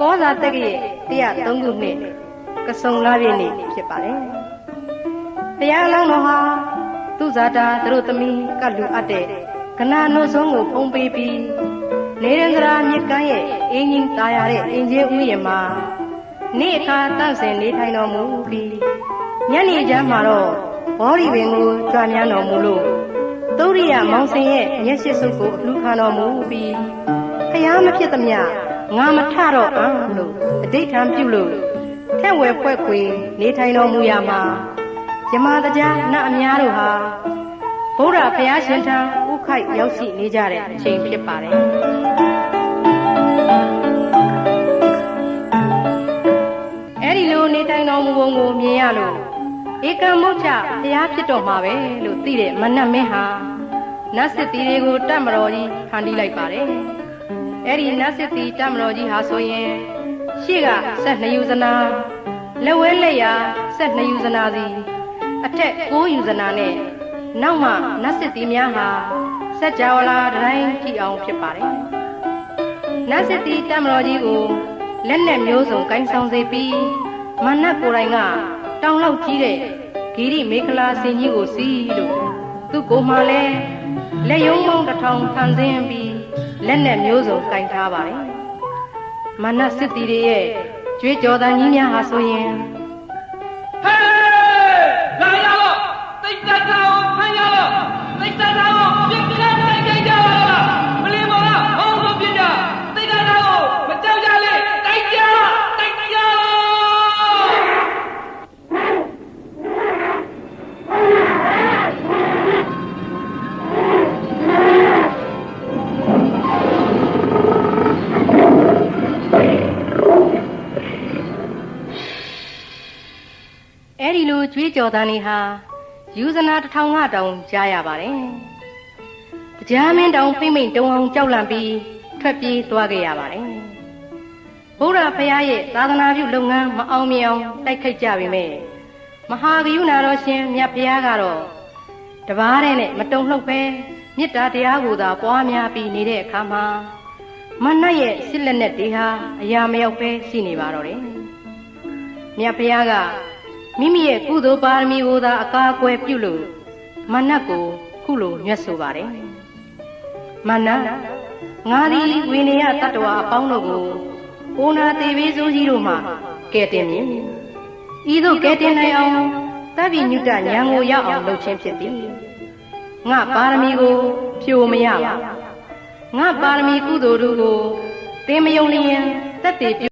ကောဇာတက္ကရဲ့103ခုနှစ်ကဆုံလပြည့်နေ့ဖြစ်ပါတယ်။တရားအလောင်းတော်ဟာသူဇာတာသူတို့သမီးကလူအပ်တဲ့ကနာနို့ဆုံးကိုဖုံးပေးပြီးနေရန်ကရာမြစ်ကမ်းရဲ့အင်းကြီးတာယာတဲ့အင်ဂျင်ဥယျာဉ်မှာနေ့အခါတန့်စင်နေထိုင်တော်မူပြီးညနေကျမ်းမှာတော့ဘောရီပင်ကိုကြွားများတော်မူလို့သုရိယမောင်စင်ရဲ့မျက်ရှိစုပ်ကိုအလှခံတော်မူပြီးဖျားမဖြစ်သမျှငါမထတော့အံ့လို့အဋိဌံပြုလို့ထက်ဝယ်ဖွဲ့ခွေနေထိုင်တော်မူရာမှာယမတရားနတ်အများတို့ဟာဗုဒ္ဓဘုရားရှင်ထံဥခိုက်ရောက်ရှိနေကြတဲ့အချိန်ဖြစ်ပါတယ်။အဲဒီလိုနေထိုင်တော်မူပုံကိုမြင်ရလို့ဧကံမုတ်ချဘုရားဖြစ်တော်မှာပဲလို့သိတဲ့မနတ်မင်းဟာနတ်စစ်တီတွေကိုတတ်မတော်ကြီးဖန်တီးလိုက်ပါတယ်။အဲဒီနတ်စစ်တီတတ်မတော်ကြီးဟာဆိုရင်ရှေ့က12ယူဇနာလက်ဝဲလက်ရာ12ယူဇနာစီအထက်9ယူဇနာနဲ့နောက်မှနတ်စစ်တီများဟာစัจ java လာတိုင်းကြည့်အောင်ဖြစ်ပါတယ်။နတ်စစ်တီတတ်မတော်ကြီးကိုလက်နဲ့မျိုးစုံကိုင်းဆောင်စေပြီးမနတ်ကိုယ်တိုင်ကတောင်လောက်ကြီးတဲ့ဂိရိမေခလာစင်ကြီးကိုစီးလို့သူ့ကိုယ်မှလည်းလက်ယုံပေါင်း1000ဖန်ဆင်းပြီးလက်နဲ့မျိုးစုံကင်ထားပါတယ်။မနတ်စစ်တီတွေရဲ့ကြွေးကြော်သံကြီးများဟာဆိုရင်ဟေးလာရတော့တိတ်တတ်တာကိုဖမ်းရတော့တိတ်တတ်တာကိုပြစ်ပြတ်တိုက်ကြကြပါလားမလီမော်လားဟောလို့ပြစ်ကြတိတ်တတ်တာကိုမကြောက်ကြလေတိုက်ကြအဲဒီလိုကြွေးကြော်သံတွေဟာယူဇနာ1000ကတောင်ကြားရပါတယ်။တရားမင်းတောင်ဖိမ့်မိန်တုံအောင်ကြောက်လန့်ပြီးထွက်ပြေးသွားခဲ့ရပါတယ်။ဘုရားဖရာရဲ့သာသနာပြုလုပ်ငန်းမအောင်မြင်အောင်တိုက်ခိုက်ကြပေမဲ့မဟာဂယုဏတော်ရှင်မြတ်ဖရာကတော့တပါးတဲ့နဲ့မတုံ့လှုပ်ပဲမေတ္တာတရားကိုသာပွားများပြီးနေတဲ့အခါမှာမနတ်ရဲ့စစ်လက်နဲ့တွေဟာအရာမရောက်ပဲရှိနေပါတော့တယ်။မြတ်ဖရာကမိမိရဲ့ကုသိုလ်ပါရမီကိုသာအကာအကွယ်ပြုလို့မနတ်ကိုခုလိုညွှတ်ဆိုပါတယ်။မနတ်ငါသည်ဝိနည်းတတ္တဝါအပေါင်းတို့ကိုအိုနာတေဘေးစိုးကြီးတို့မှကဲတင်မည်။ဤသို့ကဲတင်နိုင်အောင်သဗ္ဗညုတဉာဏ်ကိုရောက်အောင်လုပ်ခြင်းဖြစ်သည်။ငါပါရမီကိုဖြိုမရပါ။ငါပါရမီကုသိုလ်တို့ကိုသင်မယုံလျင်သက်သေ